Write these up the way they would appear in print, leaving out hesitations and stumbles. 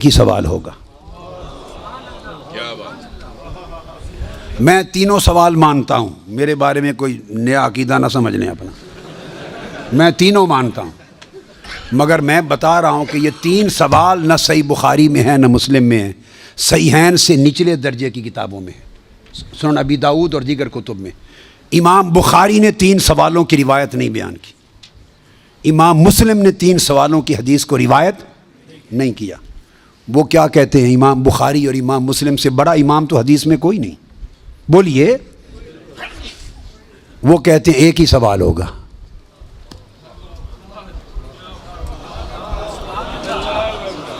کی سوال ہوگا. میں تینوں سوال مانتا ہوں، میرے بارے میں کوئی نیا عقیدہ نہ سمجھ لیں اپنا، میں تینوں مانتا ہوں، مگر میں بتا رہا ہوں کہ یہ تین سوال نہ صحیح بخاری میں ہیں نہ مسلم میں ہیں، صحیحین سے نچلے درجے کی کتابوں میں ہیں، سنن ابی داؤد اور دیگر کتب میں. امام بخاری نے تین سوالوں کی روایت نہیں بیان کی، امام مسلم نے تین سوالوں کی حدیث کو روایت نہیں کیا. وہ کیا کہتے ہیں، امام بخاری اور امام مسلم سے بڑا امام تو حدیث میں کوئی نہیں. بولیے. وہ کہتے ہیں ایک ہی سوال ہوگا.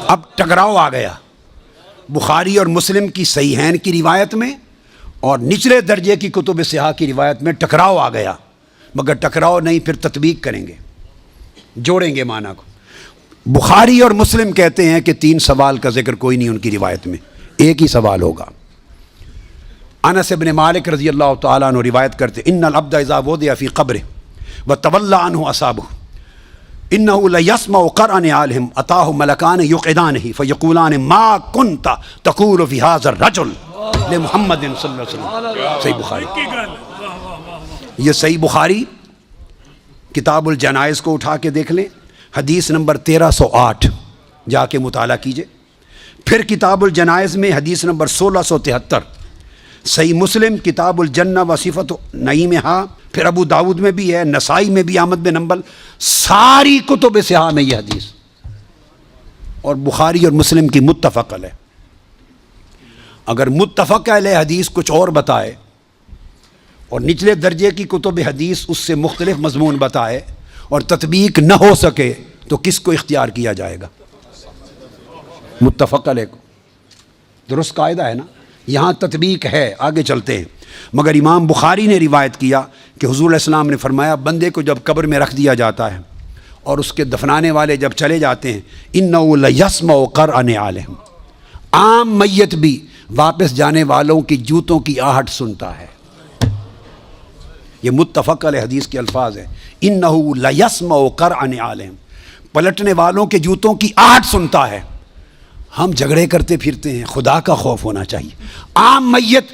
اب ٹکراؤ آ گیا بخاری اور مسلم کی صحیحین کی روایت میں اور نچلے درجے کی کتب صحاح کی روایت میں ٹکراؤ آ گیا، مگر ٹکراؤ نہیں، پھر تطبیق کریں گے، جوڑیں گے معنی کو. بخاری اور مسلم کہتے ہیں کہ تین سوال کا ذکر کوئی نہیں ان کی روایت میں، ایک ہی سوال ہوگا. انس بن مالک رضی اللہ تعالیٰ عنہ روایت کرتے ان العبد اذا وضع فی قبره وتولى عنه اصحابه انه ليسمع قرأ نعالهم اتاه ملکان یقعدانه فیقولان ما كنت تقول في هذا الرجل لمحمد صلی اللہ علیہ وسلم. صحیح بخاری. یہ صحیح بخاری کتاب الجنائز کو اٹھا کے دیکھ لیں، حدیث نمبر 1308 جا کے مطالعہ کیجئے. پھر کتاب الجنائز میں حدیث نمبر 1673، صحیح مسلم کتاب الجنہ و صفت نعیمہا، پھر ابو داود میں بھی ہے، نسائی میں بھی، احمد بن حنبل، ساری کتب صحاح میں یہ حدیث، اور بخاری اور مسلم کی متفق علیہ. اگر متفق علیہ حدیث کچھ اور بتائے اور نچلے درجے کی کتب حدیث اس سے مختلف مضمون بتائے اور تطبیق نہ ہو سکے تو کس کو اختیار کیا جائے گا؟ متفق علیہ کو. درست قاعدہ ہے نا. یہاں تطبیق ہے، آگے چلتے ہیں. مگر امام بخاری نے روایت کیا کہ حضور علیہ السلام نے فرمایا بندے کو جب قبر میں رکھ دیا جاتا ہے اور اس کے دفنانے والے جب چلے جاتے ہیں اِنَّهُ لَيَسْمَعُ قَرْعَ نِعَالِهِمْ، عام میت بھی واپس جانے والوں کی جوتوں کی آہٹ سنتا ہے. یہ متفق علیہ حدیث کے الفاظ ہیں، اِنَّهُ لَيَسْمَعُ قَرْعَ نِعَالِهِمْ، پلٹنے والوں کے جوتوں کی آہٹ سنتا ہے. ہم جھگڑے کرتے پھرتے ہیں، خدا کا خوف ہونا چاہیے. عام میت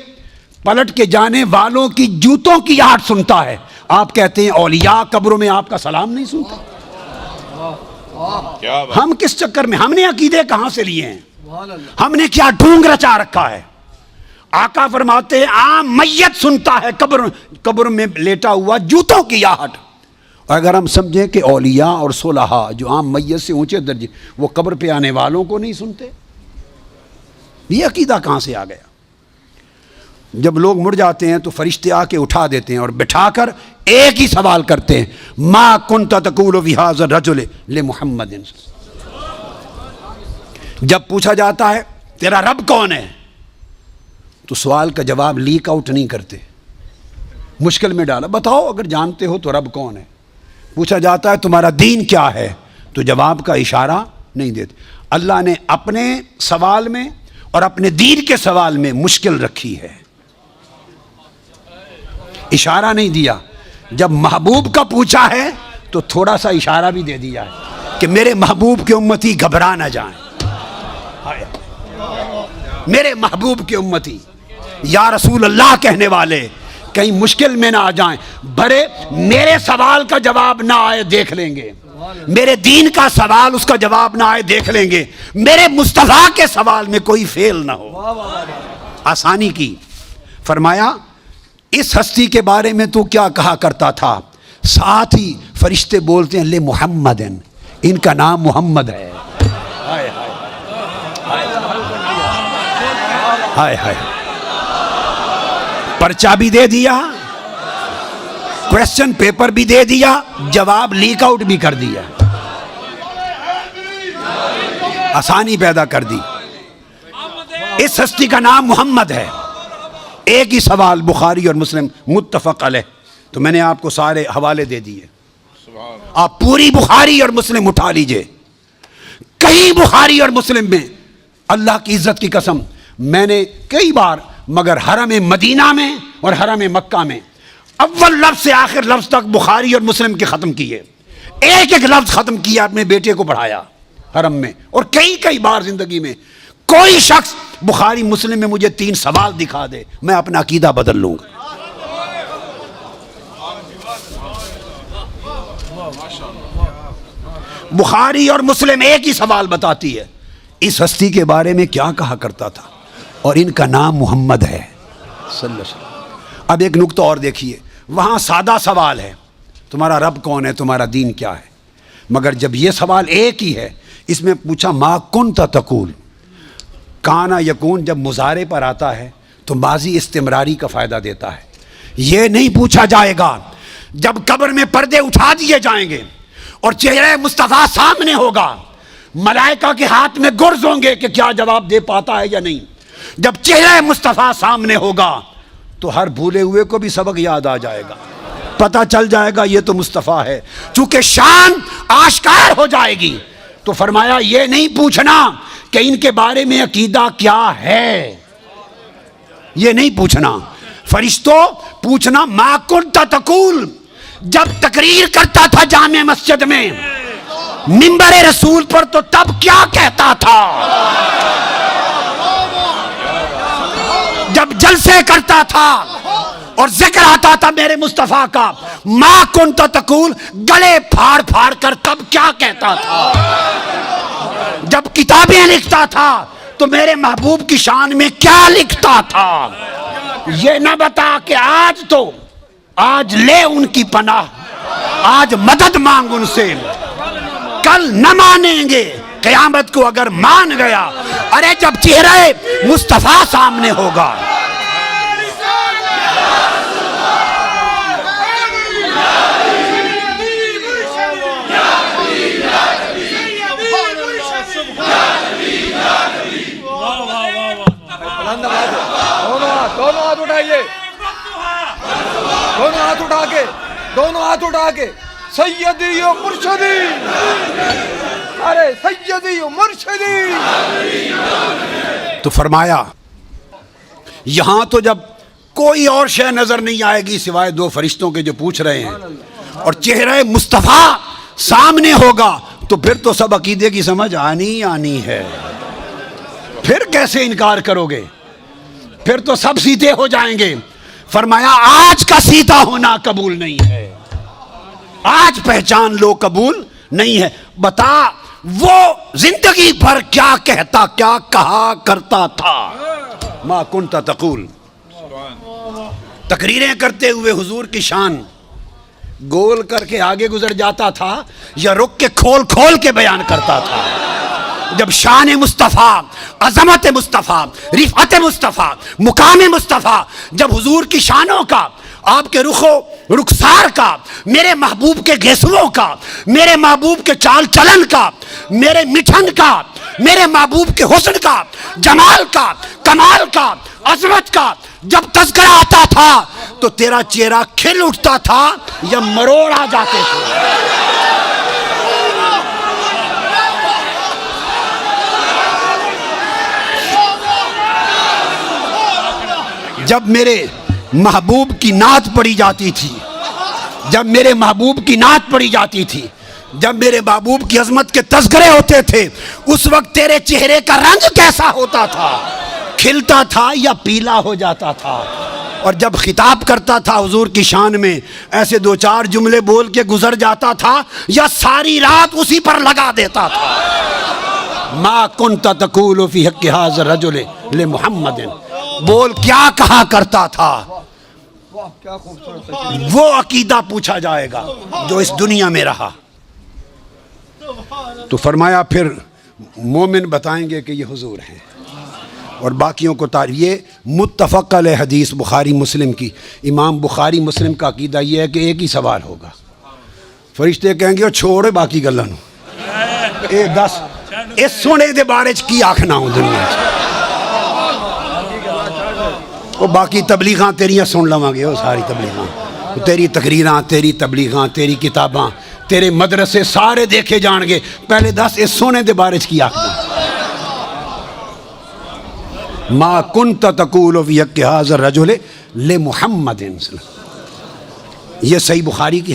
پلٹ کے جانے والوں کی جوتوں کی آہٹ سنتا ہے. آپ کہتے ہیں اولیاء قبروں میں آپ کا سلام نہیں سنتے. ہم کس چکر میں، ہم نے عقیدے کہاں سے لیے ہیں، ہم نے کیا ڈھونگ رچا رکھا ہے. آقا فرماتے ہیں عام میت سنتا ہے قبر میں لیٹا ہوا جوتوں کی آہٹ. اور اگر ہم سمجھیں کہ اولیاء اور صلحاء جو عام میت سے اونچے درجے وہ قبر پہ آنے والوں کو نہیں سنتے، یہ عقیدہ کہاں سے آ گیا؟ جب لوگ مڑ جاتے ہیں تو فرشتے آ کے اٹھا دیتے ہیں اور بٹھا کر ایک ہی سوال کرتے ہیں، ما کنت تقول فی ھذا الرجل لمحمد. جب پوچھا جاتا ہے تیرا رب کون ہے تو سوال کا جواب لیک آؤٹ نہیں کرتے، مشکل میں ڈالا، بتاؤ اگر جانتے ہو تو رب کون ہے. پوچھا جاتا ہے تمہارا دین کیا ہے تو جواب کا اشارہ نہیں دیتے. اللہ نے اپنے سوال میں اور اپنے دین کے سوال میں مشکل رکھی ہے، اشارہ نہیں دیا. جب محبوب کا پوچھا ہے تو تھوڑا سا اشارہ بھی دے دیا ہے کہ میرے محبوب کے امتی گھبرا نہ جائیں، میرے محبوب کے امتی یا رسول اللہ کہنے والے کہیں مشکل میں نہ آ جائیں. بڑے میرے سوال کا جواب نہ آئے دیکھ لیں گے، میرے دین کا سوال اس کا جواب نہ آئے دیکھ لیں گے، میرے مصطفیٰ کے سوال میں کوئی فیل نہ ہو. آسانی کی. فرمایا اس ہستی کے بارے میں تو کیا کہا کرتا تھا؟ ساتھ ہی فرشتے بولتے ہیں لے محمد، ان کا نام محمد ہے. ہائے ہائے، پرچہ بھی دے دیا، کویسچن پیپر بھی دے دیا، جواب لیک آؤٹ بھی کر دیا، آسانی پیدا کر دی. اس ہستی کا نام محمد ہے. ایک ہی سوال بخاری اور مسلم متفق علیہ. تو میں نے آپ کو سارے حوالے دے دیے، آپ پوری بخاری اور مسلم اٹھا لیجئے. کہیں بخاری اور مسلم میں اللہ کی عزت کی قسم میں نے کئی بار، مگر حرم مدینہ میں اور حرم مکہ میں اول لفظ سے آخر لفظ تک بخاری اور مسلم کے ختم کیے، ایک ایک لفظ ختم کیا، اپنے بیٹے کو پڑھایا. حرم میں اور کئی بار زندگی میں. کوئی شخص بخاری مسلم میں مجھے 3 سوال دکھا دے، میں اپنا عقیدہ بدل لوں گا. بخاری اور مسلم ایک ہی سوال بتاتی ہے، اس ہستی کے بارے میں کیا کہا کرتا تھا، اور ان کا نام محمد ہے صلی اللہ علیہ وسلم. اب ایک نقطہ اور دیکھیے، وہاں سادہ سوال ہے، تمہارا رب کون ہے، تمہارا دین کیا ہے. مگر جب یہ سوال ایک ہی ہے، اس میں پوچھا ما کنت تقول، کانا یکون جب مضارع پر آتا ہے تو ماضی استمراری کا فائدہ دیتا ہے. یہ نہیں پوچھا جائے گا جب قبر میں پردے اٹھا دیے جائیں گے اور چہرہ مصطفیٰ سامنے ہوگا، ملائکہ کے ہاتھ میں گرز ہوں گے کہ کیا جواب دے پاتا ہے یا نہیں. جب چہرہ مصطفیٰ سامنے ہوگا تو ہر بھولے ہوئے کو بھی سبق یاد آ جائے گا، پتہ چل جائے گا یہ تو مصطفیٰ ہے. چونکہ شان آشکار ہو جائے گی تو فرمایا یہ نہیں پوچھنا کہ ان کے بارے میں عقیدہ کیا ہے، یہ نہیں پوچھنا. فرشتوں پوچھنا ما کنت تقول، جب تقریر کرتا تھا جامع مسجد میں منبر رسول پر تو تب کیا کہتا تھا، جب جلسے کرتا تھا اور ذکر آتا تھا میرے مصطفیٰ کا، ما کنت تقول گلے پھاڑ پھاڑ کر تب کیا کہتا تھا. جب کتابیں لکھتا تھا تو میرے محبوب کی شان میں کیا لکھتا تھا. یہ نہ بتا کہ آج لے ان کی پناہ، آج مدد مانگ ان سے، کل نہ مانیں گے، قیامت کو اگر مان گیا. ارے جب چہرہ مصطفیٰ سامنے ہوگا، دونوں ہاتھ اٹھا کے سیدی و مرشدی، ارے سیدی و مرشدی. تو فرمایا یہاں تو جب کوئی اور شے نظر نہیں آئے گی سوائے 2 فرشتوں کے جو پوچھ رہے ہیں، اور چہرہ مصطفیٰ سامنے ہوگا تو پھر تو سب عقیدے کی سمجھ آنی ہے. پھر کیسے انکار کرو گے، پھر تو سب سیدھے ہو جائیں گے. فرمایا آج کا سیدھا ہونا قبول نہیں ہے، آج پہچان لو قبول نہیں ہے. بتا وہ زندگی بھر کیا کہا کرتا تھا. ما کنت تقول، تقریریں کرتے ہوئے حضور کی شان گول کر کے آگے گزر جاتا تھا یا رک کے کھول کے بیان کرتا تھا. جب شان مصطفیٰ، عظمت مصطفیٰ، رفعت مصطفیٰ، مقام مصطفیٰ، جب حضور کی شانوں کا، آپ کے رخسار کا، میرے محبوب کے گیسووں کا، میرے محبوب کے چال چلن کا، میرے مٹھن کا، میرے محبوب کے حسن کا، جمال کا، کمال کا، عظمت کا جب تذکرہ آتا تھا تو تیرا چہرہ کھل اٹھتا تھا یا مروڑ آ جاتے تھے. جب میرے محبوب کی نعت پڑھی جاتی تھی، جب میرے محبوب کی نعت پڑھی جاتی تھی، جب میرے محبوب کی عظمت کے تذکرے ہوتے تھے، اس وقت تیرے چہرے کا رنگ کیسا ہوتا تھا، کھلتا تھا یا پیلا ہو جاتا تھا. اور جب خطاب کرتا تھا حضور کی شان میں ایسے 2-4 جملے بول کے گزر جاتا تھا یا ساری رات اسی پر لگا دیتا تھا. ما کنت تقول فی حق ھذا الرجل لمحمد، بول کیا کہا کرتا تھا. وہ عقیدہ پوچھا جائے گا جو اس دنیا میں رہا. تو فرمایا پھر مومن بتائیں گے کہ یہ حضور ہیں، اور باقیوں کو یہ متفق علیہ حدیث بخاری مسلم کی. امام بخاری مسلم کا عقیدہ یہ ہے کہ ایک ہی سوال ہوگا. فرشتے کہیں گے وہ چھوڑے باقی گلاں نوں، اے دس اس سونے دے بارے چ کی آکھنا ہوں دنیا چ، وہ باقی تبلیغاں تیریاں سن لواں گے، وہ ساری تبلیغاں، تیری تقریراں، تیری تبلیغاں، تیری کتاباں، تیرے مدرسے سارے دیکھے جان گے. پہلے دس اس سونے دے بارے چ کی آکھنا. ما کنت تقول فی حق ھذا الرجل لمحمد، یہ صحیح بخاری کی حدیث.